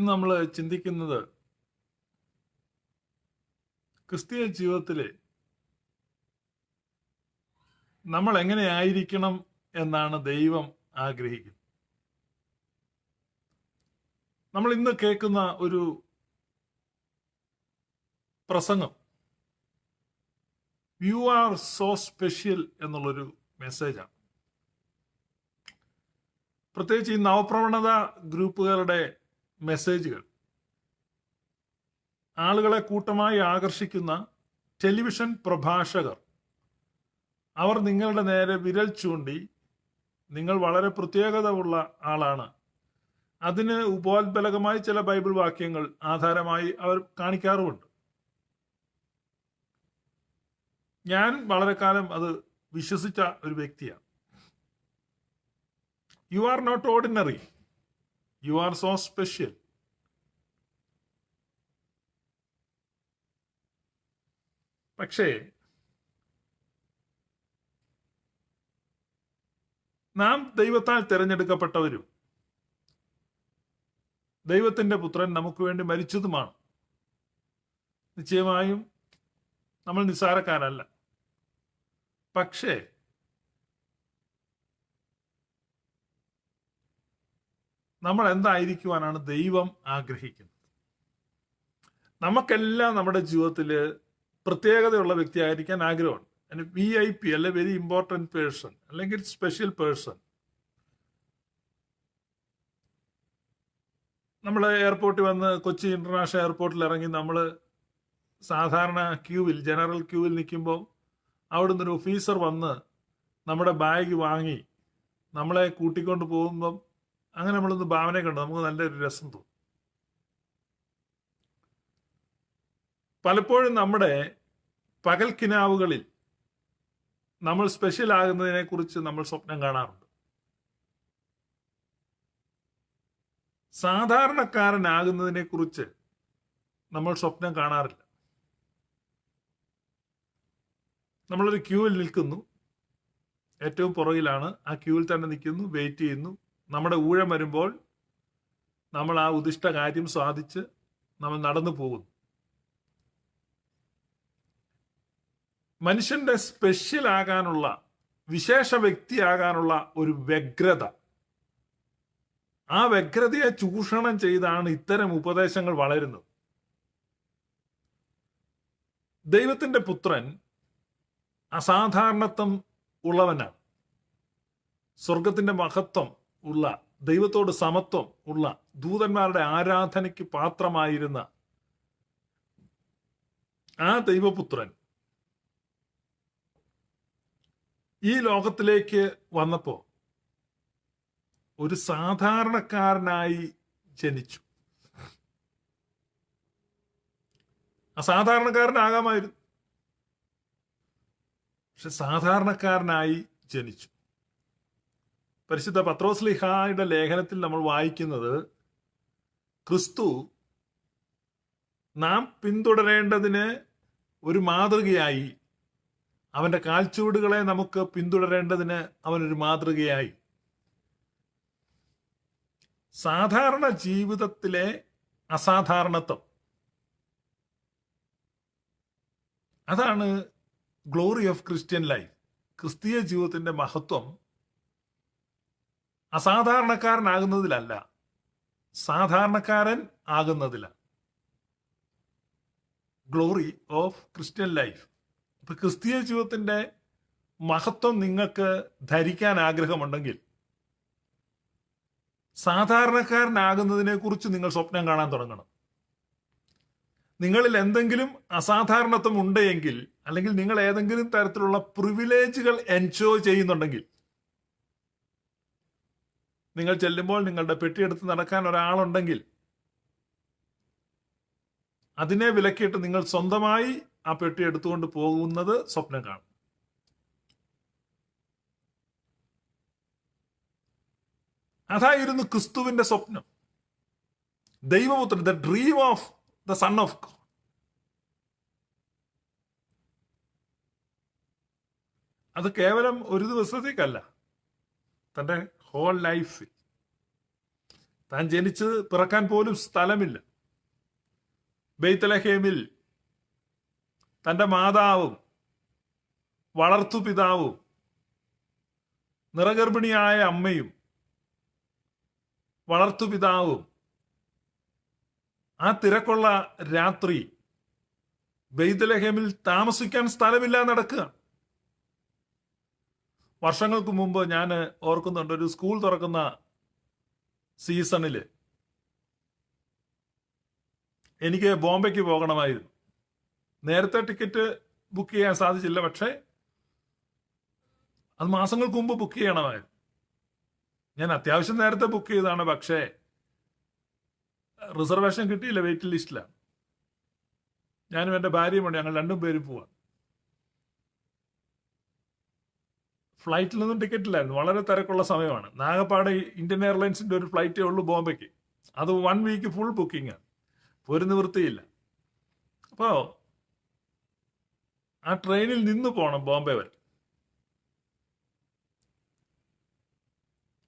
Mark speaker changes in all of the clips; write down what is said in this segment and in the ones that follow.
Speaker 1: ഇന്ന് നമ്മൾ ചിന്തിക്കുന്നത് ക്രിസ്തീയ ജീവിതത്തിൽ നമ്മൾ എങ്ങനെയായിരിക്കണം എന്നാണ് ദൈവം ആഗ്രഹിക്കുന്നത്. നമ്മൾ ഇന്ന് കേൾക്കുന്ന ഒരു പ്രസംഗം യു ആർ സോ സ്പെഷ്യൽ എന്നുള്ളൊരു മെസ്സേജാണ്. പ്രത്യേകിച്ച് ഈ നവപ്രവണത ഗ്രൂപ്പുകളുടെ മെസ്സേജുകൾ ആളുകളെ കൂട്ടമായി ആകർഷിക്കുന്ന ടെലിവിഷൻ പ്രഭാഷകർ അവർ നിങ്ങളുടെ നേരെ വിരൽ ചൂണ്ടി നിങ്ങൾ വളരെ പ്രത്യേകത ഉള്ള ആളാണ്, അതിന് ഉപോത്ബലകമായി ചില ബൈബിൾ വാക്യങ്ങൾ ആധാരമായി അവർ കാണിക്കാറുമുണ്ട്. ഞാൻ വളരെ കാലം അത് വിശ്വസിച്ച ഒരു വ്യക്തിയാണ്. You are not ordinary, you are so special. പക്ഷേ നാം ദൈവത്താൽ തിരഞ്ഞെടുക്കപ്പെട്ടവരും ദൈവത്തിന്റെ പുത്രൻ നമുക്ക് വേണ്ടി മരിച്ചതുമാണ്. നിശ്ചയമായും നമ്മൾ നിസ്സാരക്കാരല്ല. പക്ഷേ നമ്മൾ എന്തായിരിക്കുവാനാണ് ദൈവം ആഗ്രഹിക്കുന്നത്? നമുക്കെല്ലാം നമ്മുടെ ജീവിതത്തിൽ പ്രത്യേകതയുള്ള വ്യക്തിയായിരിക്കാൻ ആഗ്രഹമുണ്ട്. VIP അല്ലെ വെരി ഇമ്പോർട്ടൻറ്റ് പേഴ്സൺ അല്ലെങ്കിൽ സ്പെഷ്യൽ പേഴ്സൺ. നമ്മൾ എയർപോർട്ടിൽ വന്ന് കൊച്ചി ഇന്റർനാഷണൽ എയർപോർട്ടിൽ ഇറങ്ങി നമ്മൾ സാധാരണ ക്യൂവിൽ ജനറൽ ക്യൂവിൽ നിൽക്കുമ്പോൾ അവിടുന്ന് ഒരു ഓഫീസർ വന്ന് നമ്മുടെ ബാഗ് വാങ്ങി നമ്മളെ കൂട്ടിക്കൊണ്ട് പോകുമ്പം അങ്ങനെ നമ്മളൊന്ന് ഭാവന കണ്ടു നമുക്ക് നല്ലൊരു രസം തോന്നും. പലപ്പോഴും നമ്മുടെ പകൽക്കിനാവുകളിൽ നമ്മൾ സ്പെഷ്യൽ ആകുന്നതിനെ കുറിച്ച് നമ്മൾ സ്വപ്നം കാണാറുണ്ട്. സാധാരണക്കാരനാകുന്നതിനെ കുറിച്ച് നമ്മൾ സ്വപ്നം കാണാറില്ല. നമ്മളൊരു ക്യൂവിൽ നിൽക്കുന്നു, ഏറ്റവും പുറകിലാണ്, ആ ക്യൂവിൽ തന്നെ നിൽക്കുന്നു, വെയിറ്റ് ചെയ്യുന്നു. നമ്മുടെ ഊഴം വരുമ്പോൾ നമ്മൾ ആ ഉദ്ദിഷ്ട കാര്യം സാധിച്ച് നമ്മൾ നടന്നു പോകുന്നു. മനുഷ്യന്റെ സ്പെഷ്യൽ ആകാനുള്ള, വിശേഷ വ്യക്തിയാകാനുള്ള ഒരു വ്യഗ്രത, ആ വ്യഗ്രതയെ ചൂഷണം ചെയ്താണ് ഇത്തരം ഉപദേശങ്ങൾ വളരുന്നത്. ദൈവത്തിന്റെ പുത്രൻ അസാധാരണത്വം ഉള്ളവനാണ്. സ്വർഗത്തിന്റെ മഹത്വം ഉള്ള, ദൈവത്തോട് സമത്വം ഉള്ള, ദൂതന്മാരുടെ ആരാധനയ്ക്ക് പാത്രമായിരുന്ന ആ ദൈവപുത്രൻ ഈ ലോകത്തിലേക്ക് വന്നപ്പോ ഒരു സാധാരണക്കാരനായി ജനിച്ചു. അസാധാരണക്കാരനാകാമായിരുന്നു, പക്ഷെ സാധാരണക്കാരനായി ജനിച്ചു. പരിശുദ്ധ പത്രോസ്ലീഹായുടെ ലേഖനത്തിൽ നമ്മൾ വായിക്കുന്നത് ക്രിസ്തു നാം പിന്തുടരേണ്ടതിന് ഒരു മാതൃകയായി, അവന്റെ കാൽച്ചുവടുകളെ നമുക്ക് പിന്തുടരേണ്ടതിന് അവനൊരു മാതൃകയായി. സാധാരണ ജീവിതത്തിലെ അസാധാരണത്വം, അതാണ് ഗ്ലോറി ഓഫ് ക്രിസ്ത്യൻ ലൈഫ്. ക്രിസ്തീയ ജീവിതത്തിന്റെ മഹത്വം അസാധാരണക്കാരനാകുന്നതിലല്ല, സാധാരണക്കാരൻ ആകുന്നതിലാണ്. Glory of Christian life. ഇപ്പൊ ക്രിസ്തീയ ജീവിതത്തിന്റെ മഹത്വം നിങ്ങൾക്ക് ധരിക്കാൻ ആഗ്രഹമുണ്ടെങ്കിൽ സാധാരണക്കാരനാകുന്നതിനെ കുറിച്ച് നിങ്ങൾ സ്വപ്നം കാണാൻ തുടങ്ങണം. നിങ്ങളിൽ എന്തെങ്കിലും അസാധാരണത്വം ഉണ്ടെങ്കിൽ, അല്ലെങ്കിൽ നിങ്ങൾ ഏതെങ്കിലും തരത്തിലുള്ള പ്രിവിലേജുകൾ എൻജോയ് ചെയ്യുന്നുണ്ടെങ്കിൽ, നിങ്ങൾ ചെല്ലുമ്പോൾ നിങ്ങളുടെ പെട്ടിയെടുത്ത് നടക്കാൻ ഒരാളുണ്ടെങ്കിൽ അതിനെ വിലക്കിയിട്ട് നിങ്ങൾ സ്വന്തമായി ആ പെട്ടി എടുത്തുകൊണ്ട് പോകുന്നത് സ്വപ്നം കാണും. അതായിരുന്നു ക്രിസ്തുവിന്റെ സ്വപ്നം. ദൈവപുത്രൻ, the dream of the son of God. അത് കേവലം ഒരു ദിവസത്തേക്കല്ല, തൻ്റെ ഹോൾ ലൈഫിൽ, താൻ ജനിച്ച് പിറക്കാൻ പോലും സ്ഥലമില്ല. ബെയ്ത്ലഹേമിൽ തന്റെ മാതാവും വളർത്തുപിതാവും നിറഗർഭിണിയായ അമ്മയും വളർത്തുപിതാവും ആ തിരക്കുള്ള രാത്രി ബെയ്ത്ലഹേമിൽ താമസിക്കാൻ സ്ഥലമില്ല നടക്കുക. വർഷങ്ങൾക്ക് മുമ്പ് ഞാൻ ഓർക്കുന്നുണ്ട്, ഒരു സ്കൂൾ തുറക്കുന്ന സീസണിൽ എനിക്ക് ബോംബെക്ക് പോകണമായിരുന്നു. നേരത്തെ ടിക്കറ്റ് ബുക്ക് ചെയ്യാൻ സാധിച്ചില്ല, പക്ഷേ അത് മാസങ്ങൾക്ക് മുമ്പ് ബുക്ക് ചെയ്യണമായിരുന്നു. ഞാൻ അത്യാവശ്യം നേരത്തെ ബുക്ക് ചെയ്തതാണ്, പക്ഷേ റിസർവേഷൻ കിട്ടിയില്ല, വെയിറ്റിംഗ് ലിസ്റ്റിലാണ്. ഞാനും എൻ്റെ ഭാര്യയുമുണ്ട്, ഞങ്ങൾ രണ്ടും പേരും പോവാം. ഫ്ലൈറ്റിൽ നിന്നും ടിക്കറ്റ് ഇല്ലായിരുന്നു, വളരെ തിരക്കുള്ള സമയമാണ്. നാഗപ്പാട് ഇന്ത്യൻ എയർലൈൻസിന്റെ ഒരു ഫ്ലൈറ്റേ ഉള്ളൂ ബോംബെക്ക്, അത് 1 വീക്ക് ഫുൾ ബുക്കിംഗ് ആണ്, ഒരു നിവൃത്തിയില്ല. അപ്പോ ആ ട്രെയിനിൽ നിന്ന് പോകണം ബോംബെ വരെ.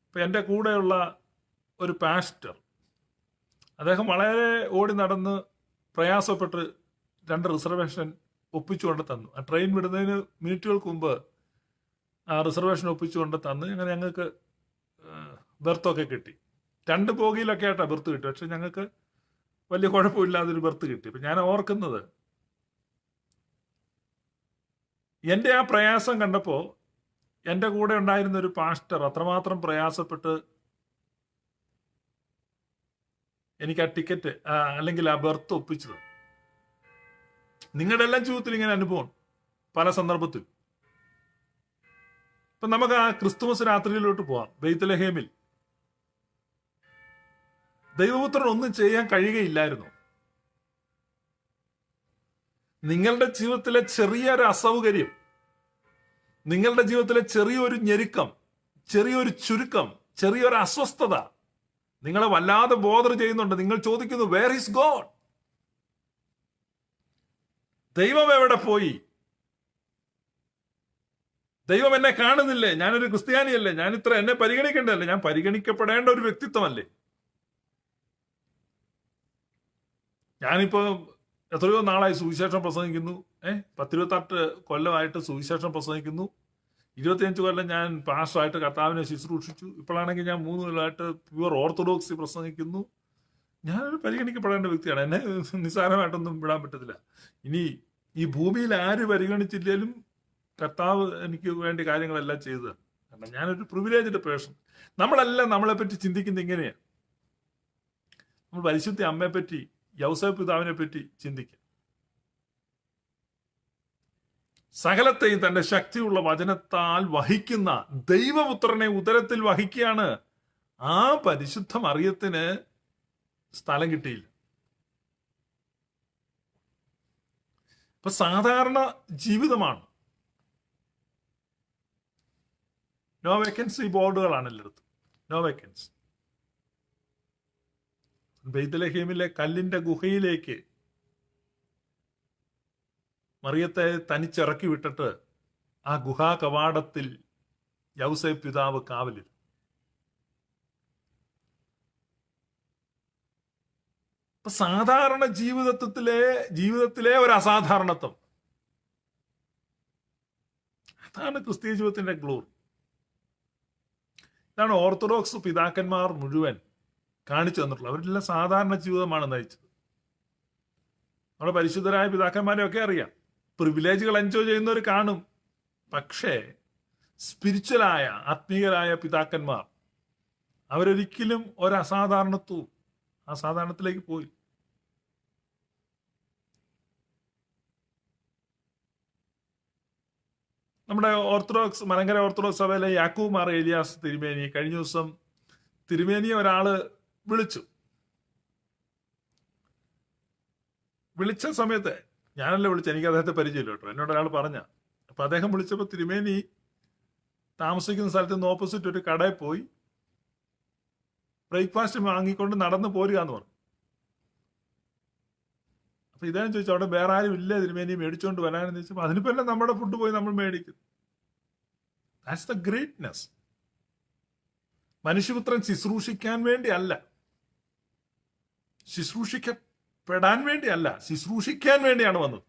Speaker 1: ഇപ്പൊ എൻ്റെ കൂടെയുള്ള ഒരു പാസ്റ്റർ, അദ്ദേഹം വളരെ ഓടി നടന്ന് പ്രയാസപ്പെട്ട് 2 റിസർവേഷൻ ഒപ്പിച്ചുകൊണ്ട് തന്നു. ആ ട്രെയിൻ വിടുന്നതിന് മിനിറ്റുകൾക്ക് മുമ്പ് ആ റിസർവേഷൻ ഒപ്പിച്ചുകൊണ്ട് തന്ന്. അങ്ങനെ ഞങ്ങൾക്ക് ബെർത്തൊക്കെ കിട്ടി. 2 ബോഗിയിലൊക്കെ ആയിട്ടാണ് ബെർത്ത് കിട്ടി, പക്ഷെ ഞങ്ങൾക്ക് വലിയ കുഴപ്പമില്ലാതൊരു ബെർത്ത് കിട്ടി. അപ്പൊ ഞാൻ ഓർക്കുന്നത്, എൻ്റെ ആ പ്രയാസം കണ്ടപ്പോൾ എൻ്റെ കൂടെ ഉണ്ടായിരുന്ന ഒരു പാസ്റ്റർ അത്രമാത്രം പ്രയാസപ്പെട്ട് എനിക്ക് ആ ടിക്കറ്റ് അല്ലെങ്കിൽ ആ ബെർത്ത് ഒപ്പിച്ചത്. നിങ്ങളുടെ എല്ലാം ജീവിതത്തിൽ ഇങ്ങനെ അനുഭവം പല സന്ദർഭത്തിൽ. ഇപ്പൊ നമുക്ക് ആ ക്രിസ്തുമസ് രാത്രിയിലോട്ട് പോവാം. ബെയ്ത്ലഹേമിൽ ദൈവപുത്രൻ ഒന്നും ചെയ്യാൻ കഴിയുകയില്ലായിരുന്നു. നിങ്ങളുടെ ജീവിതത്തിലെ ചെറിയൊരു അസൗകര്യം, നിങ്ങളുടെ ജീവിതത്തിലെ ചെറിയൊരു ഞെരുക്കം, ചെറിയൊരു ചുരുക്കം, ചെറിയൊരു അസ്വസ്ഥത നിങ്ങളെ വല്ലാതെ ബോധർ ചെയ്യുന്നുണ്ട്. നിങ്ങൾ ചോദിക്കുന്നു, വേർ ഈസ് ഗോഡ്? ദൈവം എവിടെ പോയി? ദൈവം എന്നെ കാണുന്നില്ലേ? ഞാനൊരു ക്രിസ്ത്യാനിയല്ലേ? ഞാൻ ഇത്ര എന്നെ പരിഗണിക്കേണ്ടതല്ലേ? ഞാൻ പരിഗണിക്കപ്പെടേണ്ട ഒരു വ്യക്തിത്വമല്ലേ? ഞാനിപ്പോ എത്രയോ നാളായി സുവിശേഷം പ്രസംഗിക്കുന്നു. 10-28 കൊല്ലമായിട്ട് സുവിശേഷം പ്രസംഗിക്കുന്നു. 25 കൊല്ലം ഞാൻ പാസ്റ്ററായിട്ട് കർത്താവിനെ ശുശ്രൂഷിച്ചു. ഇപ്പോഴാണെങ്കിൽ ഞാൻ 3 കൊല്ലമായിട്ട് പ്യുവർ ഓർത്തഡോക്സി പ്രസംഗിക്കുന്നു. ഞാനൊരു പരിഗണിക്കപ്പെടേണ്ട വ്യക്തിയാണ്. എന്നെ നിസ്സാരമായിട്ടൊന്നും വിടാൻ പറ്റത്തില്ല. ഇനി ഈ ഭൂമിയിൽ ആര് പരിഗണിച്ചില്ലേലും കർത്താവ് എനിക്ക് വേണ്ടി കാര്യങ്ങളെല്ലാം ചെയ്തതാണ്. കാരണം ഞാനൊരു പ്രിവിലേജ്ഡ് പേഴ്സൺ. നമ്മളെല്ലാം നമ്മളെപ്പറ്റി ചിന്തിക്കുന്നത് ഇങ്ങനെയാണ്. നമ്മൾ പരിശുദ്ധ അമ്മയെപ്പറ്റി, യൗസേപ്പ് പിതാവിനെ പറ്റി ചിന്തിക്കുക. സകലത്തെയും തന്റെ ശക്തിയുള്ള വചനത്താൽ വഹിക്കുന്ന ദൈവപുത്രനെ ഉദരത്തിൽ വഹിക്കുകയാണ്. ആ പരിശുദ്ധ മറിയത്തിന് സ്ഥലം കിട്ടിയില്ല. ഇപ്പൊ സാധാരണ ജീവിതമാണ്. നോ വേക്കൻസി ബോർഡുകളാണ് എല്ലായിടത്തും. No vacancy. ബെയ്ത്ലഹേമിലെ കല്ലിന്റെ ഗുഹയിലേക്ക് മറിയത്തെ തനിച്ചിറക്കി വിട്ടിട്ട് ആ ഗുഹാ കവാടത്തിൽ യൗസേപ്പ് പിതാവ് കാവലിൽ. ഇപ്പൊ സാധാരണ ജീവിതത്തിലെ ഒരു അസാധാരണത്വം, അതാണ് ക്രിസ്തീയ ജീവിതത്തിന്റെ ഗ്ലോറി. ഇതാണ് ഓർത്തഡോക്സ് പിതാക്കന്മാർ മുഴുവൻ കാണിച്ചു തന്നിട്ടുള്ളത്. അവരെല്ലാം സാധാരണ ജീവിതമാണ് നയിച്ചത്. നമ്മുടെ പരിശുദ്ധരായ പിതാക്കന്മാരെയൊക്കെ അറിയാം. പ്രിവിലേജുകൾ എൻജോയ് ചെയ്യുന്നവർ കാണും. പക്ഷേ സ്പിരിച്വലായ ആത്മീയരായ പിതാക്കന്മാർ അവരൊരിക്കലും അസാധാരണത്തിലേക്ക് പോയി. നമ്മുടെ മലങ്കര ഓർത്തഡോക്സ് സഭയിലെ യാക്കൂബ് മാർ ഏലിയാസ് തിരുമേനി കഴിഞ്ഞ ദിവസം തിരുമേനിയെ ഒരാള് വിളിച്ച സമയത്ത് ഞാനല്ലേ വിളിച്ച, എനിക്ക് അദ്ദേഹത്തെ പരിചയമില്ല കേട്ടോ. എന്നോട് ഒരാൾ പറഞ്ഞ. അപ്പൊ അദ്ദേഹം വിളിച്ചപ്പോൾ തിരുമേനി താമസിക്കുന്ന സ്ഥലത്ത് നിന്ന് ഓപ്പോസിറ്റ് ഒരു കടയിൽ പോയി ബ്രേക്ക്ഫാസ്റ്റ് വാങ്ങിക്കൊണ്ട് നടന്നു പോരുക എന്ന് പറഞ്ഞു. അപ്പൊ ഇദ്ദേഹം ചോദിച്ചു, അവിടെ വേറെ ആരും ഇല്ല തിരുമേനി മേടിച്ചുകൊണ്ട് വരാനെന്ന് ചോദിച്ചപ്പോൾ അതിനിപ്പോ എല്ലാം നമ്മുടെ ഫുഡ് പോയി നമ്മൾ മേടിക്കും. That's the greatness. മനുഷ്യപുത്രൻ ശുശ്രൂഷിക്കാൻ വേണ്ടി അല്ല, ശുശ്രൂഷിക്കപ്പെടാൻ വേണ്ടിയല്ല, ശുശ്രൂഷിക്കാൻ വേണ്ടിയാണ് വന്നത്.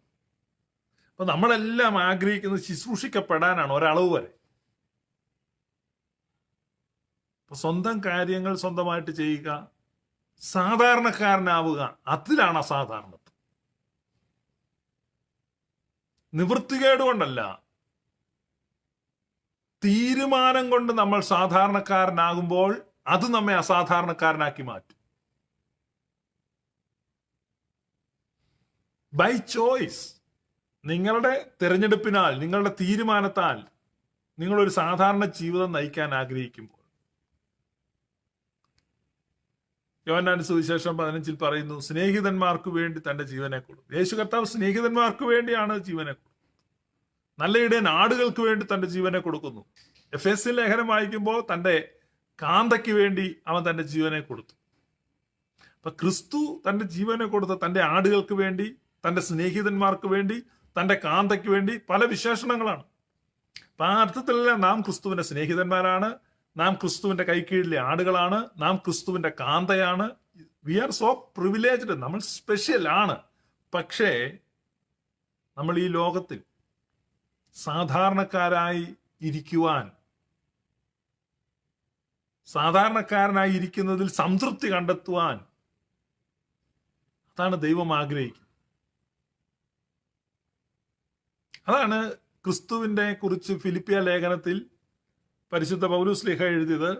Speaker 1: അപ്പൊ നമ്മളെല്ലാം ആഗ്രഹിക്കുന്നത് ശുശ്രൂഷിക്കപ്പെടാനാണ് ഒരളവ് വരെ. അപ്പൊ സ്വന്തം കാര്യങ്ങൾ സ്വന്തമായിട്ട് ചെയ്യുക, സാധാരണക്കാരനാവുക, അതിലാണ് അസാധാരണത്വം. നിവൃത്തികേട് കൊണ്ടല്ല, തീരുമാനം കൊണ്ട് നമ്മൾ സാധാരണക്കാരനാകുമ്പോൾ അത് നമ്മെ അസാധാരണക്കാരനാക്കി മാറ്റും. ബൈ ചോയ്സ്, നിങ്ങളുടെ തിരഞ്ഞെടുപ്പിനാൽ, നിങ്ങളുടെ തീരുമാനത്താൽ നിങ്ങളൊരു സാധാരണ ജീവിതം നയിക്കാൻ ആഗ്രഹിക്കുമ്പോൾ, യോഹന്നാന്റെ സുവിശേഷം 15 പറയുന്നു, സ്നേഹിതന്മാർക്ക് വേണ്ടി തന്റെ ജീവനെ കൊടുത്തു. യേശു കർത്താവ് സ്നേഹിതന്മാർക്ക് വേണ്ടിയാണ് ജീവനെ കൊടുത്തത്. നല്ല ഇടയൻ ആടുകൾക്ക് വേണ്ടി തന്റെ ജീവനെ കൊടുക്കുന്നു. എഫേസ്യൻ ലേഖനം വായിക്കുമ്പോൾ തന്റെ കാന്തയ്ക്ക് വേണ്ടി അവൻ തന്റെ ജീവനെ കൊടുത്തു. അപ്പൊ ക്രിസ്തു തന്റെ ജീവനെ കൊടുത്ത തന്റെ ആടുകൾക്ക് വേണ്ടി, തന്റെ സ്നേഹിതന്മാർക്ക് വേണ്ടി, തന്റെ കാന്തയ്ക്ക് വേണ്ടി, പല വിശേഷണങ്ങളാണ്. അപ്പൊ ആ അർത്ഥത്തിലെല്ലാം നാം ക്രിസ്തുവിന്റെ സ്നേഹിതന്മാരാണ്, നാം ക്രിസ്തുവിന്റെ കൈക്കീഴിലെ ആടുകളാണ്, നാം ക്രിസ്തുവിന്റെ കാന്തയാണ്. വി ആർ സോ പ്രിവിലേജ്ഡ്, നമ്മൾ സ്പെഷ്യൽ ആണ്. പക്ഷേ നമ്മൾ ഈ ലോകത്തിൽ സാധാരണക്കാരായി ഇരിക്കുവാൻ, സാധാരണക്കാരനായി ഇരിക്കുന്നതിൽ സംതൃപ്തി കണ്ടെത്തുവാൻ, അതാണ് ദൈവം ആഗ്രഹിക്കുന്നത്. അതാണ് ക്രിസ്തുവിനെ കുറിച്ച് ഫിലിപ്പിയ ലേഖനത്തിൽ പരിശുദ്ധ പൗലോസ് ശ്ലീഹ എഴുതിയത്.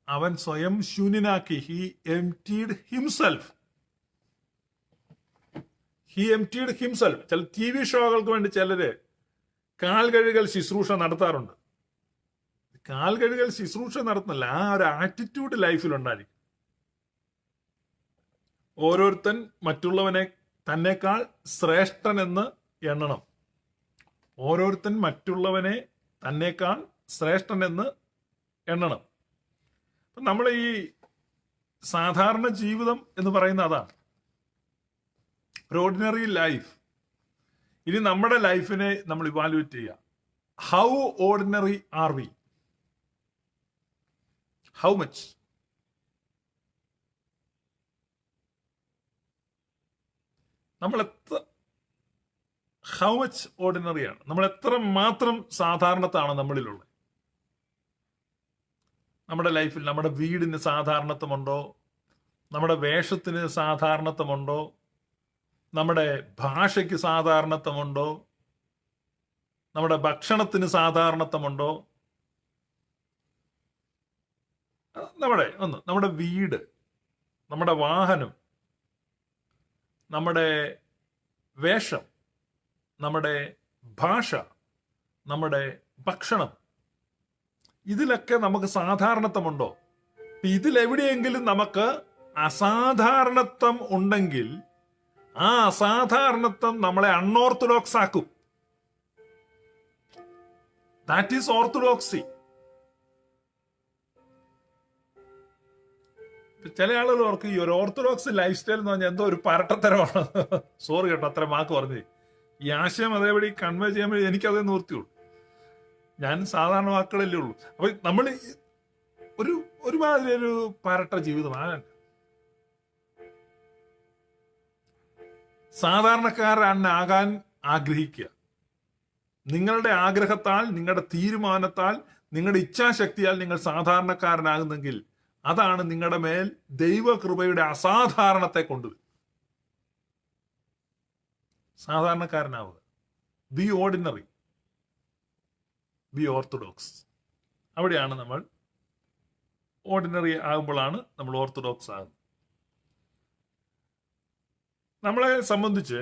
Speaker 1: അവൻ സ്വയം ശൂന്യനാക്കി. He emptied himself. ചില TV ഷോകൾക്ക് വേണ്ടി ചിലര് കാൽ കഴുകൽ ശുശ്രൂഷ നടത്താറുണ്ട്. കാൽ കഴുകൽ ശുശ്രൂഷ നടത്തുന്നില്ല, ആ ഒരു ആറ്റിറ്റ്യൂഡ് ലൈഫിൽ ഉണ്ടായിരിക്കും. ഓരോരുത്തൻ മറ്റുള്ളവനെ തന്നെക്കാൾ ശ്രേഷ്ഠനെന്ന് എണ്ണണം. ഓരോരുത്തൻ മറ്റുള്ളവനെ തന്നെക്കാൾ ശ്രേഷ്ഠനെന്ന് എണ്ണണം. നമ്മൾ ഈ സാധാരണ ജീവിതം എന്ന് പറയുന്ന അതാണ്, ഒരു ഓർഡിനറി ലൈഫ്. ഇനി നമ്മുടെ ലൈഫിനെ നമ്മൾ ഇവാലുവേറ്റ് ചെയ്യുക. How ordinary are we? How much? How much ഓർഡിനറിയാണ് നമ്മൾ? എത്ര മാത്രം സാധാരണത്താണ് നമ്മളിലുള്ളത്? നമ്മുടെ ലൈഫിൽ നമ്മുടെ വീടിന് സാധാരണത്വമുണ്ടോ? നമ്മുടെ വേഷത്തിന് സാധാരണത്വമുണ്ടോ? നമ്മുടെ ഭാഷയ്ക്ക് സാധാരണത്വമുണ്ടോ? നമ്മുടെ ഭക്ഷണത്തിന് സാധാരണത്വമുണ്ടോ? നമ്മുടെ വീട്, നമ്മുടെ വാഹനം, നമ്മുടെ വേഷം, നമ്മുടെ ഭാഷ, നമ്മുടെ ഭക്ഷണം, ഇതിലൊക്കെ നമുക്ക് സാധാരണത്വമുണ്ടോ? ഇതിലെവിടെയെങ്കിലും നമുക്ക് അസാധാരണത്വം ഉണ്ടെങ്കിൽ ആ അസാധാരണത്വം നമ്മളെ അൺഓർത്തഡോക്സ് ആക്കും. That is orthodoxy. ചില ആളുകൾ ഓർക്ക് ഈ ഒരു ഓർത്തഡോക്സ് ലൈഫ് സ്റ്റൈൽ എന്ന് പറഞ്ഞാൽ എന്തോ ഒരു പരട്ടത്തരമാണ്. സോറി കേട്ടോ, അത്ര വാക്ക് പറഞ്ഞു. ഈ ആശയം അതേപടി കൺവേ ചെയ്യാൻ വേണ്ടി എനിക്കതേ നിവൃത്തിയുള്ളൂ. ഞാൻ സാധാരണ വാക്കുകളല്ലേ ഉള്ളൂ. അപ്പൊ നമ്മൾ ഒരുമാതിരി ഒരു പരട്ട ജീവിതമാണ്. സാധാരണക്കാരനാകാൻ ആഗ്രഹിക്കുക. നിങ്ങളുടെ ആഗ്രഹത്താൽ, നിങ്ങളുടെ തീരുമാനത്താൽ, നിങ്ങളുടെ ഇച്ഛാശക്തിയാൽ നിങ്ങൾ സാധാരണക്കാരനാകുന്നെങ്കിൽ അതാണ് നിങ്ങളുടെ മേൽ ദൈവകൃപയുടെ അസാധാരണത്തെ കൊണ്ടുവരും. സാധാരണക്കാരനാവുക. Be ordinary, be orthodox. അവിടെയാണ് നമ്മൾ ഓർഡിനറി ആകുമ്പോഴാണ് നമ്മൾ ഓർത്തഡോക്സ് ആകുന്നത്. നമ്മളെ സംബന്ധിച്ച്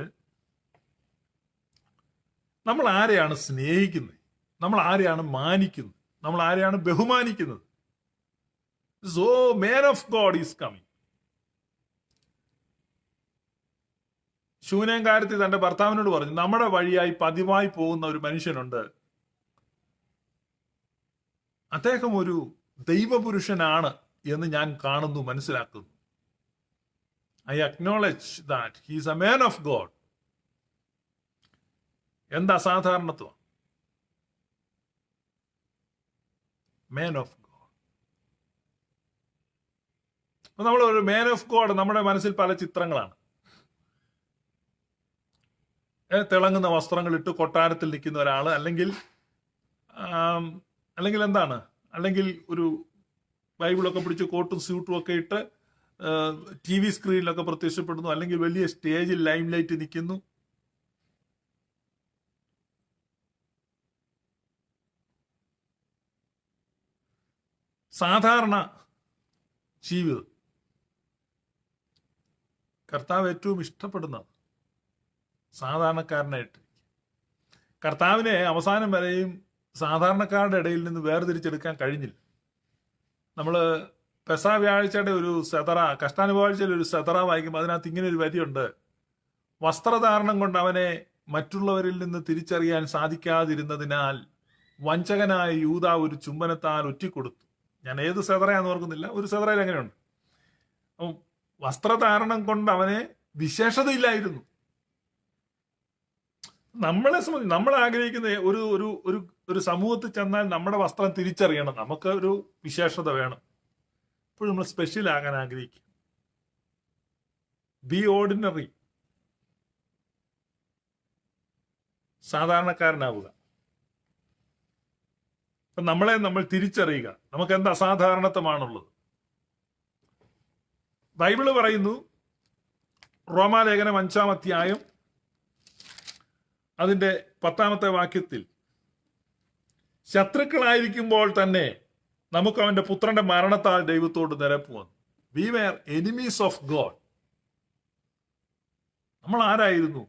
Speaker 1: നമ്മൾ ആരെയാണ് സ്നേഹിക്കുന്നത്? നമ്മൾ ആരെയാണ് മാനിക്കുന്നത്? നമ്മൾ ആരെയാണ് ബഹുമാനിക്കുന്നത്? So man of God is coming. ശൂനേംകാരത്തി തന്റെ ഭർത്താവിനോട് പറഞ്ഞു, നമ്മുടെ വഴിയായി പതിവായി പോകുന്ന ഒരു മനുഷ്യനുണ്ട്, അദ്ദേഹം ഒരു ദൈവപുരുഷനാണ് എന്ന് ഞാൻ കാണുന്നു, മനസ്സിലാക്കുന്നു. I acknowledge that he is a man of God. എന്താ അസാധാരണത്വം? Man of God. അപ്പൊ നമ്മൾ ഒരു മാൻ ഓഫ് ഗോഡ്, നമ്മുടെ മനസ്സിൽ പല ചിത്രങ്ങളാണ്. തിളങ്ങുന്ന വസ്ത്രങ്ങൾ ഇട്ട് കൊട്ടാരത്തിൽ നിൽക്കുന്ന ഒരാള്, അല്ലെങ്കിൽ എന്താണ്, അല്ലെങ്കിൽ ഒരു ബൈബിളൊക്കെ പിടിച്ച് കോട്ടും സ്യൂട്ടും ഒക്കെ ഇട്ട് TV സ്ക്രീനിലൊക്കെ പ്രത്യക്ഷപ്പെടുന്നു, അല്ലെങ്കിൽ വലിയ സ്റ്റേജിൽ ലൈം ലൈറ്റ് നിൽക്കുന്നു. സാധാരണ ജീവിതം കർത്താവ് ഏറ്റവും ഇഷ്ടപ്പെടുന്നത് സാധാരണക്കാരനായിട്ട്. കർത്താവിനെ അവസാനം വരെയും സാധാരണക്കാരുടെ ഇടയിൽ നിന്ന് വേർതിരിച്ചെടുക്കാൻ കഴിഞ്ഞില്ല. നമ്മൾ പെസഹ വ്യാഴ്ചയുടെ ഒരു സെതറ, കഷ്ടാനുഭവാഴ്ചയിൽ ഒരു സെതറ വായിക്കുമ്പോൾ അതിനകത്ത് ഇങ്ങനെ ഒരു വരിയുണ്ട്: വസ്ത്രധാരണം കൊണ്ട് അവനെ മറ്റുള്ളവരിൽ നിന്ന് തിരിച്ചറിയാൻ സാധിക്കാതിരുന്നതിനാൽ വഞ്ചകനായ യൂദ ഒരു ചുംബനത്താൽ ഒറ്റിക്കൊടുത്തു. ഞാൻ ഏത് സെതറയാന്ന് ഓർക്കുന്നില്ല, ഒരു സെതറയിൽ എങ്ങനെയുണ്ട്. വസ്ത്രധാരണം കൊണ്ട് അവനെ വിശേഷതയില്ലായിരുന്നു. നമ്മളെ സംബന്ധിച്ച് നമ്മൾ ആഗ്രഹിക്കുന്ന ഒരു ഒരു ഒരു ഒരു സമൂഹത്തിൽ ചെന്നാൽ നമ്മുടെ വസ്ത്രം തിരിച്ചറിയണം, നമുക്ക് ഒരു വിശേഷത വേണം. ഇപ്പോഴും നമ്മൾ സ്പെഷ്യൽ ആകാൻ ആഗ്രഹിക്കും. ബി ഓർഡിനറി, സാധാരണക്കാരനാവുക. അപ്പൊ നമ്മളെ നമ്മൾ തിരിച്ചറിയുക, നമുക്ക് എന്ത് അസാധാരണത്വമാണുള്ളത്. ബൈബിള് പറയുന്നു, റോമാലേഖനം 5-ാം അധ്യായം അതിന്റെ 10-ാമത്തെ വാക്യത്തിൽ, ശത്രുക്കളായിരിക്കുമ്പോൾ തന്നെ നമുക്ക് അവന്റെ പുത്രന്റെ മരണത്താൽ ദൈവത്തോട് നിരപ്പ് വന്നു. We were enemies of God. നമ്മൾ ആരായിരുന്നു?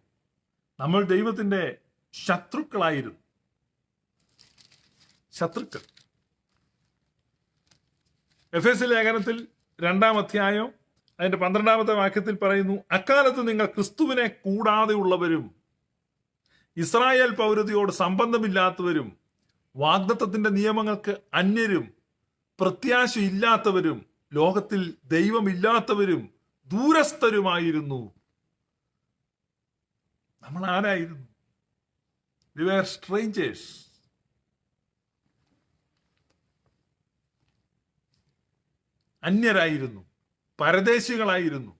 Speaker 1: നമ്മൾ ദൈവത്തിന്റെ ശത്രുക്കളായിരുന്നു. ശത്രുക്കൾ. എഫേസ്യ ലേഖനത്തിൽ 2-ാം അധ്യായം അതിന്റെ 12-ാമത്തെ വാക്യത്തിൽ പറയുന്നു, അക്കാലത്ത് നിങ്ങൾ ക്രിസ്തുവിനെ കൂടാതെ ഉള്ളവരും ഇസ്രായേൽ പൗരതയോട് സംബന്ധമില്ലാത്തവരും വാഗ്ദത്തത്തിന്റെ നിയമങ്ങൾക്ക് അന്യരും പ്രത്യാശയില്ലാത്തവരും ലോകത്തിൽ ദൈവമില്ലാത്തവരും ദൂരസ്ഥരുമായിരുന്നു. നമ്മൾ ആരായിരുന്നു? We were strangers. അന്യരായിരുന്നു, പരദേശികളായിരുന്നു.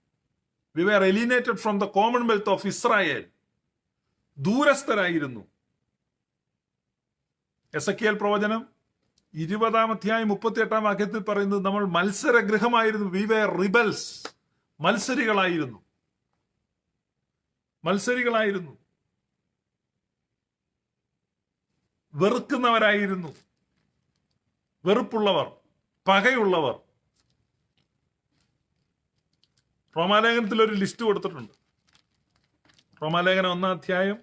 Speaker 1: We were alienated from the commonwealth of Israel. ദൂരസ്ഥരായിരുന്നു. എസെക്കിയേൽ പ്രവചനം 20-ാം അധ്യായം 38-ാം വാക്യത്തിൽ പറയുന്നത് നമ്മൾ മത്സരഗൃഹമായിരുന്നു. We were rebels. മത്സരികളായിരുന്നു. വെറുക്കുന്നവരായിരുന്നു. വെറുപ്പുള്ളവർ, പകയുള്ളവർ. റോമാലേഖനത്തിൽ ഒരു ലിസ്റ്റ് കൊടുത്തിട്ടുണ്ട്. റോമാലേഖനം 1-ാം അധ്യായം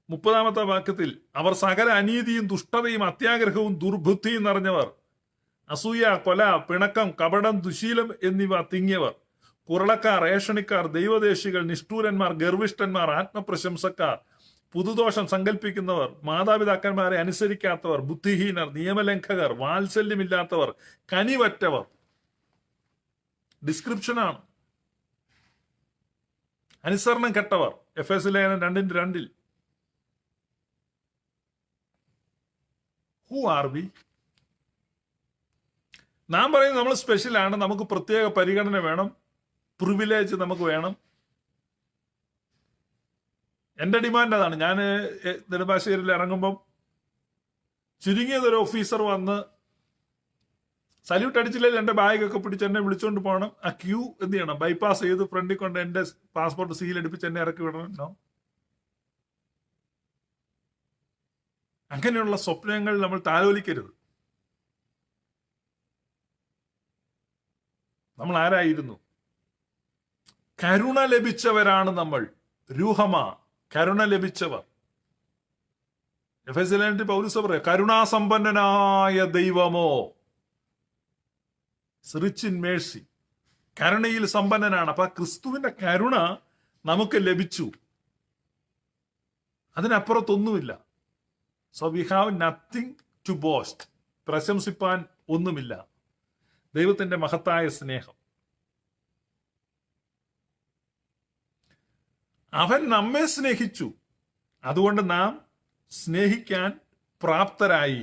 Speaker 1: 30-ാമത്തെ വാക്യത്തിൽ, അവർ സകല അനീതിയും ദുഷ്ടതയും അത്യാഗ്രഹവും ദുർബുദ്ധിയും നിറഞ്ഞവർ, അസൂയ, കൊല, പിണക്കം, കപടം, ദുശീലം എന്നിവ തിങ്ങിയവർ, കുരളക്കാർ, ഏഷണിക്കാർ, ദൈവദേശികൾ, നിഷ്ഠൂരന്മാർ, ഗർവിഷ്ഠന്മാർ, ആത്മപ്രശംസക്കാർ, പുതുദോഷം സങ്കല്പിക്കുന്നവർ, മാതാപിതാക്കന്മാരെ അനുസരിക്കാത്തവർ, ബുദ്ധിഹീനർ, നിയമലംഘകർ, വാത്സല്യമില്ലാത്തവർ, കനിവറ്റവർ. ഡിസ്ക്രിപ്ഷനാണ്. അനുസരണം കെട്ടവർ. എഫേസ്യ ലേഖനം 2:2. Who are we? നാം പറയുന്നത് നമ്മൾ സ്പെഷ്യലാണ്, നമുക്ക് പ്രത്യേക പരിഗണന വേണം, പ്രിവിലേജ് നമുക്ക് വേണം. എന്റെ ഡിമാൻഡ് അതാണ്. ഞാൻ നെടുമ്പാശ്ശേരിയിൽ ഇറങ്ങുമ്പം ചുരുങ്ങിയതൊരു ഓഫീസർ വന്ന് സല്യൂട്ട് അടിച്ചില്ലെങ്കിൽ എന്റെ ബാഗൊക്കെ പിടിച്ച് എന്നെ വിളിച്ചോണ്ട് പോകണം. ആ ക്യൂ എന്ത് ചെയ്യണം? ബൈപ്പാസ് ചെയ്ത് ഫ്രണ്ടിൽ കൊണ്ട് എന്റെ പാസ്പോർട്ട് സീൽ അടിപ്പിച്ച് എന്നെ ഇറക്കി വിടണം. അങ്ങനെയുള്ള സ്വപ്നങ്ങൾ നമ്മൾ താലോലിക്കരുത്. നമ്മൾ ആരായിരുന്നു? കരുണ ലഭിച്ചവരാണ് നമ്മൾ. രൂഹമ, കരുണ ലഭിച്ചവർ. എഫേസ്യ ലേഖനത്തിൽ പൗലോസ് പറയാം, കരുണാസമ്പന്നനായ ദൈവമോ, റിച്ച് ഇൻ മേഴ്സി, കരുണയിൽ സമ്പന്നനാണ്. അപ്പൊ ക്രിസ്തുവിന്റെ കരുണ നമുക്ക് ലഭിച്ചു. അതിനപ്പുറത്തൊന്നുമില്ല. So we have nothing to boast. പ്രശംസിപ്പാൻ ഒന്നുമില്ല. ദൈവത്തിന്റെ മഹത്തായ സ്നേഹം. അവൻ നമ്മെ സ്നേഹിച്ചു, അതുകൊണ്ട് നാം സ്നേഹിക്കാൻ പ്രാപ്തരായി.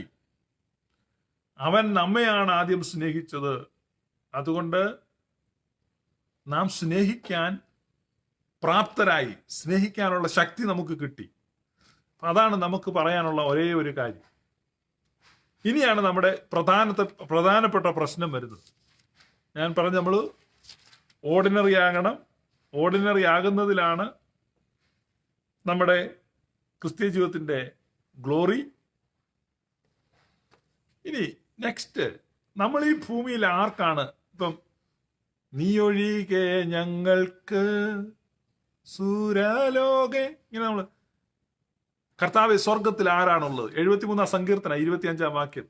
Speaker 1: അവൻ നമ്മെയാണ് ആദ്യം സ്നേഹിച്ചത്, അതുകൊണ്ട് നാം സ്നേഹിക്കാൻ പ്രാപ്തരായി, സ്നേഹിക്കാനുള്ള ശക്തി നമുക്ക് കിട്ടി. അതാണ് നമുക്ക് പറയാനുള്ള ഒരേ ഒരു കാര്യം. ഇനിയാണ് നമ്മുടെ പ്രധാനപ്പെട്ട പ്രശ്നം വരുന്നത്. ഞാൻ പറഞ്ഞു, നമ്മൾ ഓർഡിനറി ആകണം. ഓർഡിനറി ആകുന്നതിലാണ് നമ്മുടെ ക്രിസ്തീയ ജീവിതത്തിന്റെ ഗ്ലോറി. ഇനി നെക്സ്റ്റ്, നമ്മൾ ഈ ഭൂമിയിൽ ആർക്കാണ് ഇപ്പം നീയൊഴികെ ഞങ്ങൾക്ക് സൂരലോകെ, ഇങ്ങനെ നമ്മൾ കർത്താവ് സ്വർഗത്തിൽ ആരാണുള്ളത്? 73 സങ്കീർത്തന 25 വാക്യം.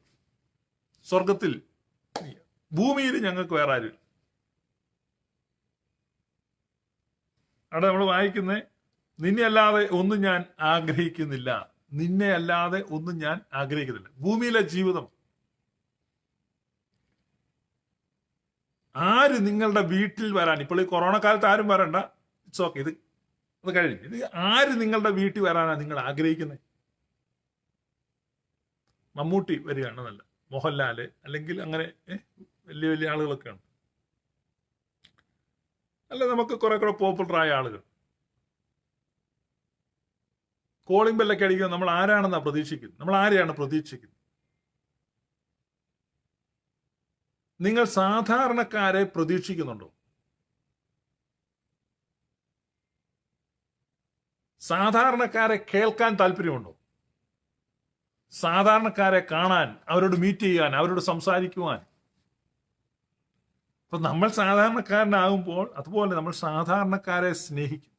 Speaker 1: സ്വർഗത്തിൽ, ഭൂമിയിൽ ഞങ്ങൾക്ക് വേറെ ആരും. അവിടെ നമ്മൾ വായിക്കുന്നേ, നിന്നെ അല്ലാതെ ഒന്നും ഞാൻ ആഗ്രഹിക്കുന്നില്ല, നിന്നെ അല്ലാതെ ഒന്നും ഞാൻ ആഗ്രഹിക്കുന്നില്ല. ഭൂമിയിലെ ജീവിതം ആര് നിങ്ങളുടെ വീട്ടിൽ വരാൻ, ഇപ്പോൾ ഈ കൊറോണ കാലത്ത് ആരും വരണ്ട, ഇറ്റ്സ് ഓക്കെ, അത് കഴിഞ്ഞു. ഇത് ആര് നിങ്ങളുടെ വീട്ടിൽ വരാനാണ് നിങ്ങൾ ആഗ്രഹിക്കുന്നത്? മമ്മൂട്ടി വരികയാണ്, നല്ല മോഹൻലാല്, അല്ലെങ്കിൽ അങ്ങനെ വലിയ വലിയ ആളുകളൊക്കെയാണ്, അല്ല നമുക്ക് കുറെ പോപ്പുലറായ ആളുകൾ. കോളിംഗ് ബെല്ലൊക്കെ അടിക്കുക, നമ്മൾ ആരാണെന്നാ പ്രതീക്ഷിക്കുന്നത്? നമ്മൾ ആരെയാണ് പ്രതീക്ഷിക്കുന്നത്? നിങ്ങൾ സാധാരണക്കാരെ പ്രതീക്ഷിക്കുന്നുണ്ടോ? സാധാരണക്കാരെ കേൾക്കാൻ താല്പര്യമുണ്ടോ? സാധാരണക്കാരെ കാണാൻ, അവരോട് മീറ്റ് ചെയ്യാൻ, അവരോട് സംസാരിക്കുവാൻ? അപ്പൊ നമ്മൾ സാധാരണക്കാരനാകുമ്പോൾ അതുപോലെ നമ്മൾ സാധാരണക്കാരെ സ്നേഹിക്കും.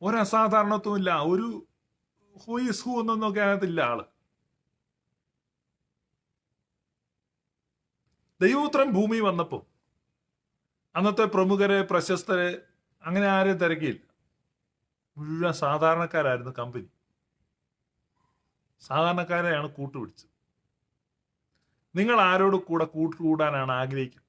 Speaker 1: ഒരസാധാരണത്വം ഇല്ല, ഒരു ഹൂ ഈസ് ഹൂ എന്നൊക്കെ അതില്ല ആള്. ദൈവപുത്രൻ ഭൂമി വന്നപ്പോൾ അന്നത്തെ പ്രമുഖരെ, പ്രശസ്തരെ, അങ്ങനെ ആരെയും തിരക്കിയില്ല. മുഴുവൻ സാധാരണക്കാരായിരുന്നു കമ്പനി. സാധാരണക്കാരെയാണ് കൂട്ടുപിടിച്ചത്. നിങ്ങൾ ആരോട് കൂടെ കൂട്ടുകൂടാനാണ് ആഗ്രഹിക്കുന്നത്?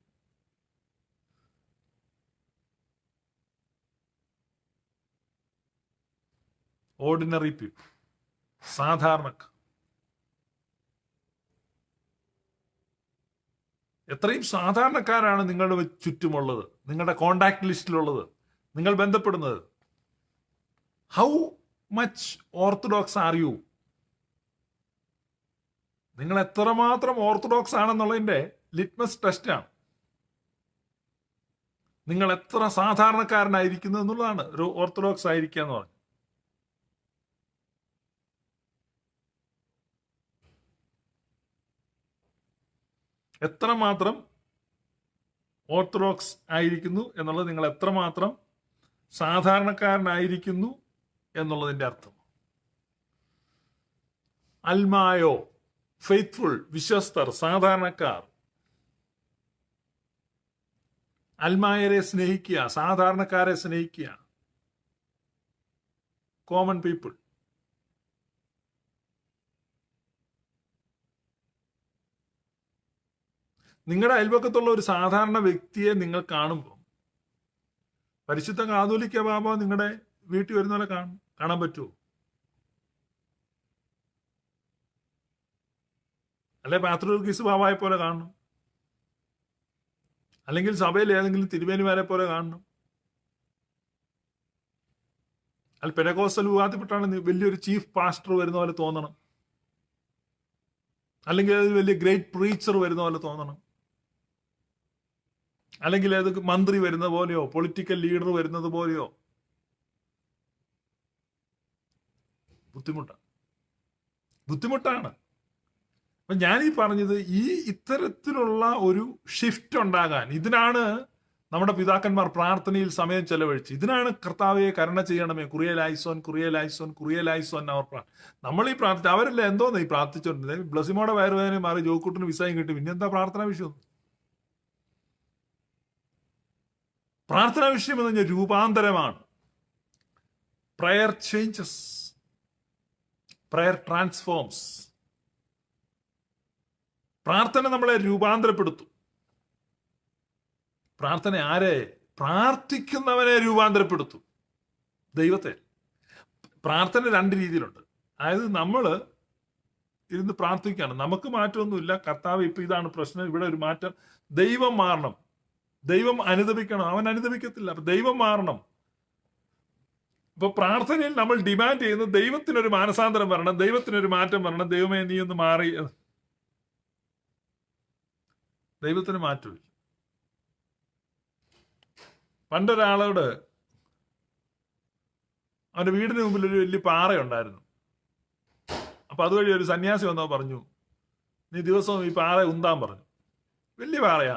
Speaker 1: ഓർഡിനറി പീപ്പിൾ, സാധാരണക്കാർ. എത്രയും സാധാരണക്കാരാണ് നിങ്ങളുടെ ചുറ്റുമുള്ളത്, നിങ്ങളുടെ കോണ്ടാക്ട് ലിസ്റ്റിലുള്ളത്, നിങ്ങൾ ബന്ധപ്പെടുന്നത്. How much orthodox are you? നിങ്ങൾ എത്രമാത്രം ഓർത്തഡോക്സ് ആണെന്നുള്ളതിന്റെ ലിറ്റ്മസ് ടെസ്റ്റാണ്. നിങ്ങൾ എത്ര സാധാരണക്കാരനായിരിക്കുന്നു എന്നുള്ളതാണ് ഒരു ഓർത്തഡോക്സ് ആയിരിക്കുക എന്ന് പറഞ്ഞു. എത്രമാത്രം ഓർത്തഡോക്സ് ആയിരിക്കുന്നു എന്നുള്ളത് നിങ്ങൾ എത്രമാത്രം സാധാരണക്കാരനായിരിക്കുന്നു എന്നുള്ളതിന്റെ അർത്ഥം. അൽമായോ, ഫെയ്ത്ത്ഫുൾ, വിശ്വസ്തർ, സാധാരണക്കാർ. അൽമായരെ സ്നേഹിക്കുക, സാധാരണക്കാരെ സ്നേഹിക്കുക, കോമൺ പീപ്പിൾ. നിങ്ങളുടെ അയൽപക്കത്തുള്ള ഒരു സാധാരണ വ്യക്തിയെ നിങ്ങൾ കാണുമ്പോൾ, പരിശുദ്ധ കാതോലിക്ക ബാബ നിങ്ങളുടെ വീട്ടിൽ വരുന്ന പോലെ കാണാൻ പറ്റുമോ? അല്ലെ പാത്രീർഗീസ് ബാബായെ പോലെ കാണണം, അല്ലെങ്കിൽ സഭയിൽ ഏതെങ്കിലും തിരുമേനിമാരെ പോലെ കാണണം, അല്ല പെനക്കോസ്റ്റൽ വിഭാഗത്തിൽപ്പെട്ടാണ് വലിയൊരു ചീഫ് പാസ്റ്റർ വരുന്ന പോലെ തോന്നണം, അല്ലെങ്കിൽ അത് വലിയ ഗ്രേറ്റ് പ്രീച്ചർ വരുന്ന പോലെ തോന്നണം, അല്ലെങ്കിൽ ഏത് മന്ത്രി വരുന്ന പോലെയോ പൊളിറ്റിക്കൽ ലീഡർ വരുന്നത് പോലെയോ. ബുദ്ധിമുട്ടാണ്. അപ്പൊ ഞാനീ പറഞ്ഞത്, ഈ ഇത്തരത്തിലുള്ള ഒരു ഷിഫ്റ്റ് ഉണ്ടാകാൻ, ഇതിനാണ് നമ്മുടെ പിതാക്കന്മാർ പ്രാർത്ഥനയിൽ സമയം ചെലവഴിച്ച്, ഇതിനാണ് കർത്താവെ കരുണ ചെയ്യണമേ, കുറിയലായിസോൻ കുറിയലായിസോൻ കുറിയലായിസോൻ അവർ നമ്മൾ ഈ പ്രാർത്ഥന, അവരല്ല എന്തോന്ന് ഈ പ്രാർത്ഥിച്ചോണ്ടിരുന്നത്? ബ്ലസിമോടെ വയറുവേദന മാറി ജോക്കൂട്ടിന് വിസയും കിട്ടി, പിന്നെന്താ പ്രാർത്ഥനാ വിഷയം? പ്രാർത്ഥനാ വിഷയം എന്ന് പറഞ്ഞാൽ രൂപാന്തരമാണ്. Prayer changes, prayer transforms. പ്രാർത്ഥന നമ്മളെ രൂപാന്തരപ്പെടുത്തും. പ്രാർത്ഥന ആരെ? പ്രാർത്ഥിക്കുന്നവനെ രൂപാന്തരപ്പെടുത്തും, ദൈവത്തെ. പ്രാർത്ഥന രണ്ട് രീതിയിലുണ്ട്. അതായത് നമ്മൾ ഇരുന്ന് പ്രാർത്ഥിക്കുകയാണ്, നമുക്ക് മാറ്റമൊന്നുമില്ല, കർത്താവ് ഇപ്പൊ ഇതാണ് പ്രശ്നം, ഇവിടെ ഒരു മാറ്റം, ദൈവം മാറണം. ദൈവം അനുദപിക്കണം. അവൻ അനുദപിക്കത്തില്ല. അപ്പൊ ദൈവം മാറണം. ഇപ്പൊ പ്രാർത്ഥനയിൽ നമ്മൾ ഡിമാൻഡ് ചെയ്യുന്നത് ദൈവത്തിനൊരു മാനസാന്തരം വരണം, ദൈവത്തിനൊരു മാറ്റം വരണം. ദൈവമേ നീ ഒന്ന് മാറി. ദൈവത്തിന് മാറ്റമില്ല. പണ്ടൊരാളോട് അവന്റെ വീടിന് മുമ്പിൽ ഒരു വലിയ പാറയുണ്ടായിരുന്നു. അപ്പൊ അതുവഴി ഒരു സന്യാസി വന്നോ പറഞ്ഞു, നീ ദിവസവും ഈ പാറ ഉന്താൻ പറഞ്ഞു. വലിയ പാറയാ,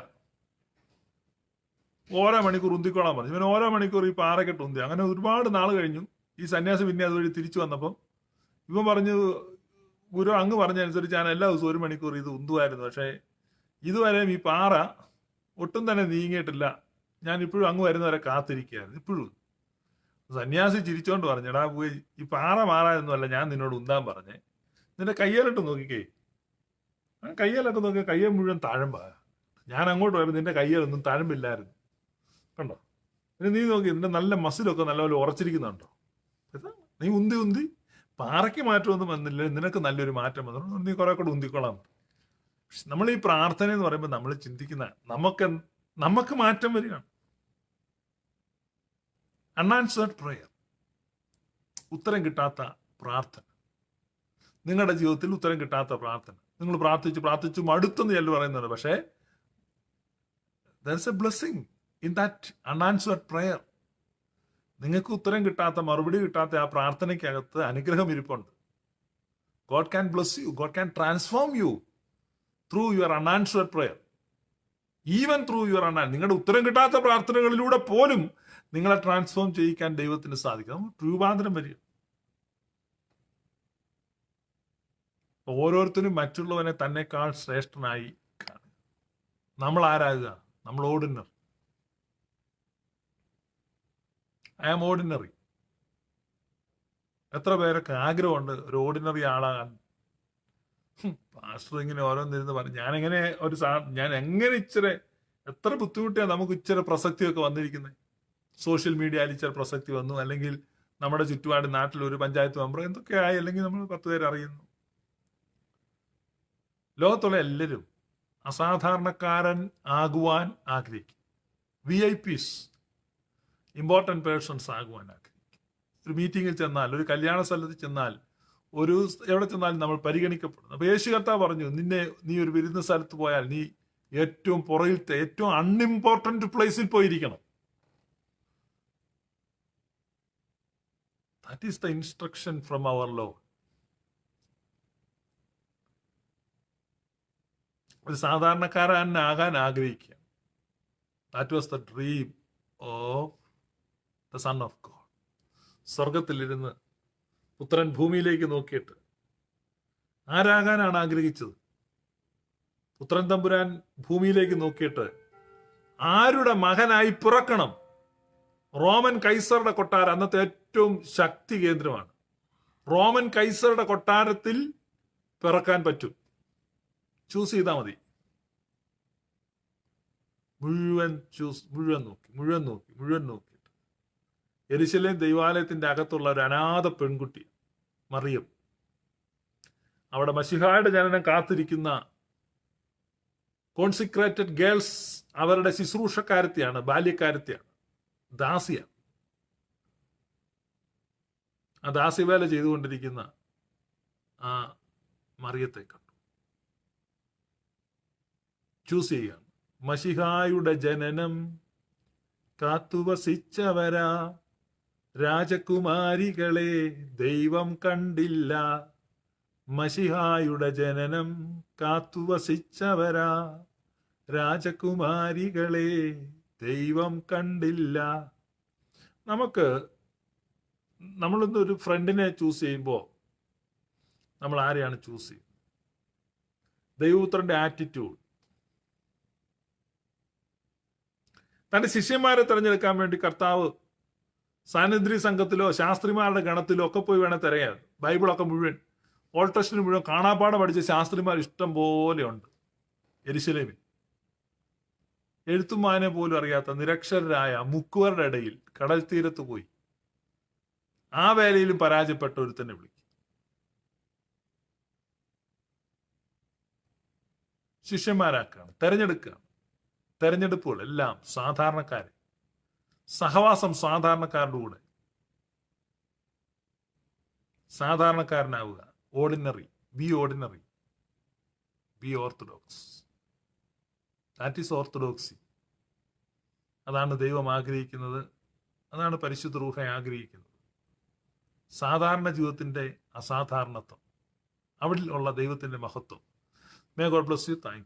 Speaker 1: ഓരോ മണിക്കൂർ ഉന്തിക്കോളാൻ പറഞ്ഞു. ഇവൻ ഓരോ മണിക്കൂർ ഈ പാറക്കെട്ട് ഉന്തി. അങ്ങനെ ഒരുപാട് നാൾ കഴിഞ്ഞു. ഈ സന്യാസി പിന്നെ അതുവഴി തിരിച്ചു വന്നപ്പം ഇവൻ പറഞ്ഞു, ഗുരു അങ്ങ് പറഞ്ഞനുസരിച്ച് ഞാൻ എല്ലാ ദിവസവും 1 മണിക്കൂർ ഇത് ഉന്തുമായിരുന്നു, പക്ഷേ ഇതുവരെയും ഈ പാറ ഒട്ടും തന്നെ നീങ്ങിയിട്ടില്ല. ഞാൻ ഇപ്പോഴും അങ്ങ് വരുന്നവരെ കാത്തിരിക്കുകയായിരുന്നു. ഇപ്പോഴും സന്യാസി ചിരിച്ചോണ്ട് പറഞ്ഞു, എടാ പോയി, ഈ പാറ മാറാനൊന്നുമല്ല ഞാൻ നിന്നോട് ഉന്താൻ പറഞ്ഞേ, നിന്റെ കയ്യേലിട്ട് നോക്കിക്കേ. കയ്യേലൊക്കെ നോക്കിയാൽ കയ്യെ മുഴുവൻ തഴമ്പാ. ഞാൻ അങ്ങോട്ട് വരുമ്പോൾ നിന്റെ കയ്യേലൊന്നും തഴമ്പില്ലായിരുന്നു. കണ്ടോ? പിന്നെ നീ നോക്കി, നിന്റെ നല്ല മസിലൊക്കെ നല്ലപോലെ ഉറച്ചിരിക്കുന്നുണ്ടോ? നീ ഉന്തി ഉന്തി പാറയ്ക്ക് മാറ്റമൊന്നും വന്നില്ല, നിനക്ക് നല്ലൊരു മാറ്റം വന്നു, നീ കുറെ കൂടെ ഉന്തിക്കൊള്ളാം. നമ്മൾ ഈ പ്രാർത്ഥന എന്ന് പറയുമ്പോൾ നമ്മൾ ചിന്തിക്കുന്ന നമുക്ക് മാറ്റം വരികയാണ്. അൺആൻസേർഡ് പ്രേയർ, ഉത്തരം കിട്ടാത്ത പ്രാർത്ഥന, നിങ്ങളുടെ ജീവിതത്തിൽ ഉത്തരം കിട്ടാത്ത പ്രാർത്ഥന. നിങ്ങൾ പ്രാർത്ഥിച്ചു മടുത്തെന്ന് ചിലർ പറയുന്നുണ്ട്. പക്ഷേ there's a blessing in that unanswered prayer. നിങ്ങൾക്ക് ഉത്തരം കിട്ടാത്ത, മറുപടി കിട്ടാത്ത ആ പ്രാർത്ഥനയ്ക്കകത്ത് അനുഗ്രഹം ഇരിപ്പുണ്ട്. God can bless you. God can transform you through your unanswered prayer. Even through your നിങ്ങളുടെ ഉത്തരം കിട്ടാത്ത പ്രാർത്ഥനകളിലൂടെ പോലും നിങ്ങളെ ട്രാൻസ്ഫോം ചെയ്യിക്കാൻ ദൈവത്തിന് സാധിക്കും. രൂപാന്തരം വരിക. ഓരോരുത്തരും മറ്റുള്ളവനെ തന്നെക്കാൾ ശ്രേഷ്ഠനായി കാണുക. നമ്മൾ ആരാകുക? നമ്മൾ ഓർഡിനറി. I am ordinary. എത്ര പേരൊക്കെ ആഗ്രഹമുണ്ട് ഒരു ഓർഡിനറി ആളാകാൻ. പാസ്റ്റർ ഇങ്ങനെ ഓരോന്നിരുന്ന് പറഞ്ഞു, ഞാൻ എങ്ങനെ ഇച്ചിരി എത്ര ബുദ്ധിമുട്ടിയാണ് നമുക്ക് ഇച്ചിരി പ്രസക്തിയൊക്കെ വന്നിരിക്കുന്നത്. സോഷ്യൽ മീഡിയയിൽ ഇച്ചിരി പ്രസക്തി വന്നു, അല്ലെങ്കിൽ നമ്മുടെ ചുറ്റുപാട് നാട്ടിൽ ഒരു പഞ്ചായത്ത് മെമ്പർ എന്തൊക്കെയായി, അല്ലെങ്കിൽ നമ്മൾ 10 പേര് അറിയുന്നു. ലോകത്തുള്ള എല്ലാവരും അസാധാരണക്കാരൻ ആകുവാൻ ആഗ്രഹിക്കും. VIPs, ഇമ്പോർട്ടൻറ്റ് പേഴ്സൺസ് ആകുവാൻ ആഗ്രഹിക്കും. ഒരു മീറ്റിങ്ങിൽ ചെന്നാൽ, ഒരു കല്യാണ സ്ഥലത്ത് ചെന്നാൽ, എവിടെ ചെന്നാലും നമ്മൾ പരിഗണിക്കപ്പെടുന്നു. അപ്പൊ യേശു കർത്താവ് പറഞ്ഞു, നീ ഒരു വിരുന്ന സ്ഥലത്ത് പോയാൽ നീ ഏറ്റവും പുറകിലത്തെ ഏറ്റവും അൺഇമ്പോർട്ടന്റ് പ്ലേസിൽ പോയിരിക്കണം. That is the instruction from our Lord. ഒരു സാധാരണക്കാരനാകാൻ ആഗ്രഹിക്കുക. That was the dream of the son of God. സ്വർഗത്തിലിരുന്ന് പുത്രൻ ഭൂമിയിലേക്ക് നോക്കിയിട്ട് ആരാകാനാണ് ആഗ്രഹിച്ചത്? പുത്രൻ തമ്പുരാൻ ഭൂമിയിലേക്ക് നോക്കിയിട്ട് ആരുടെ മകനായി പിറക്കണം? റോമൻ കൈസറുടെ കൊട്ടാരം അന്നത്തെ ഏറ്റവും ശക്തി കേന്ദ്രമാണ്. റോമൻ കൈസറുടെ കൊട്ടാരത്തിൽ പിറക്കാൻ പറ്റും. ചൂസ് ചെയ്താൽ മതി. മുഴുവൻ നോക്കിയിട്ട് യെരുശലേം ദൈവാലയത്തിന്റെ അകത്തുള്ള ഒരു അനാഥ പെൺകുട്ടി മറിയം, അവിടെ മശിഹായുടെ ജനനം കാത്തിരിക്കുന്ന കോൺസിക്രേറ്റഡ് ഗേൾസ്, അവരുടെ ശുശ്രൂഷക്കാരത്തിയാണ്, ബാല്യക്കാരത്തിയാണ്, ദാസിയാണ്. ആ ദാസ്യവേല ചെയ്തുകൊണ്ടിരിക്കുന്ന ആ മറിയത്തെ കണ്ടു. ചൂസ് ചെയ്യുകയാണ്. മശിഹായുടെ ജനനം കാത്തുവസിച്ചവരാ, രാജകുമാരികളെ ദൈവം കണ്ടില്ല. മശിഹായുടെ ജനനം കാത്തുവസിച്ചവരാ, രാജകുമാരികളെ ദൈവം കണ്ടില്ല. നമ്മളിന്നൊരു ഫ്രണ്ടിനെ ചൂസ് ചെയ്യുമ്പോൾ നമ്മൾ ആരെയാണ് ചൂസ് ചെയ്യുന്നത്? ദൈവപുത്രന്റെ ആറ്റിറ്റ്യൂഡ്. തന്റെ ശിഷ്യന്മാരെ തിരഞ്ഞെടുക്കാൻ വേണ്ടി കർത്താവ് സാന്നിധ്യ സംഘത്തിലോ ശാസ്ത്രിമാരുടെ ഗണത്തിലോ ഒക്കെ പോയി വേണേൽ തിരയാൻ. ബൈബിളൊക്കെ മുഴുവൻ, ഓൾഡ് ടെസ്റ്റ്മെന്റ് മുഴുവൻ കാണാപ്പാടം പഠിച്ച ശാസ്ത്രിമാർ ഇഷ്ടം പോലെയുണ്ട് യെരുശലേമിൽ. എഴുത്തും വായന പോലും അറിയാത്ത നിരക്ഷരരായ മുക്കുവരുടെ ഇടയിൽ കടൽ തീരത്ത് പോയി ആ വേലയിലും പരാജയപ്പെട്ട ഒരുത്തന്നെ വിളിക്കും. ശിഷ്യന്മാരാക്കുകയാണ്, തെരഞ്ഞെടുക്കുകയാണ്. തെരഞ്ഞെടുപ്പുകൾ എല്ലാം സാധാരണക്കാർ, സഹവാസം സാധാരണക്കാരുടെ കൂടെ, സാധാരണക്കാരനാവുക. Ordinary, be ordinary, be orthodox. That is orthodoxy. അതാണ് ദൈവം ആഗ്രഹിക്കുന്നത്, അതാണ് പരിശുദ്ധ റൂഹ ആഗ്രഹിക്കുന്നത്. സാധാരണ ജീവിതത്തിന്റെ അസാധാരണത്വം, അവിടെ ഉള്ള ദൈവത്തിന്റെ മഹത്വം. May God bless you. Thank you.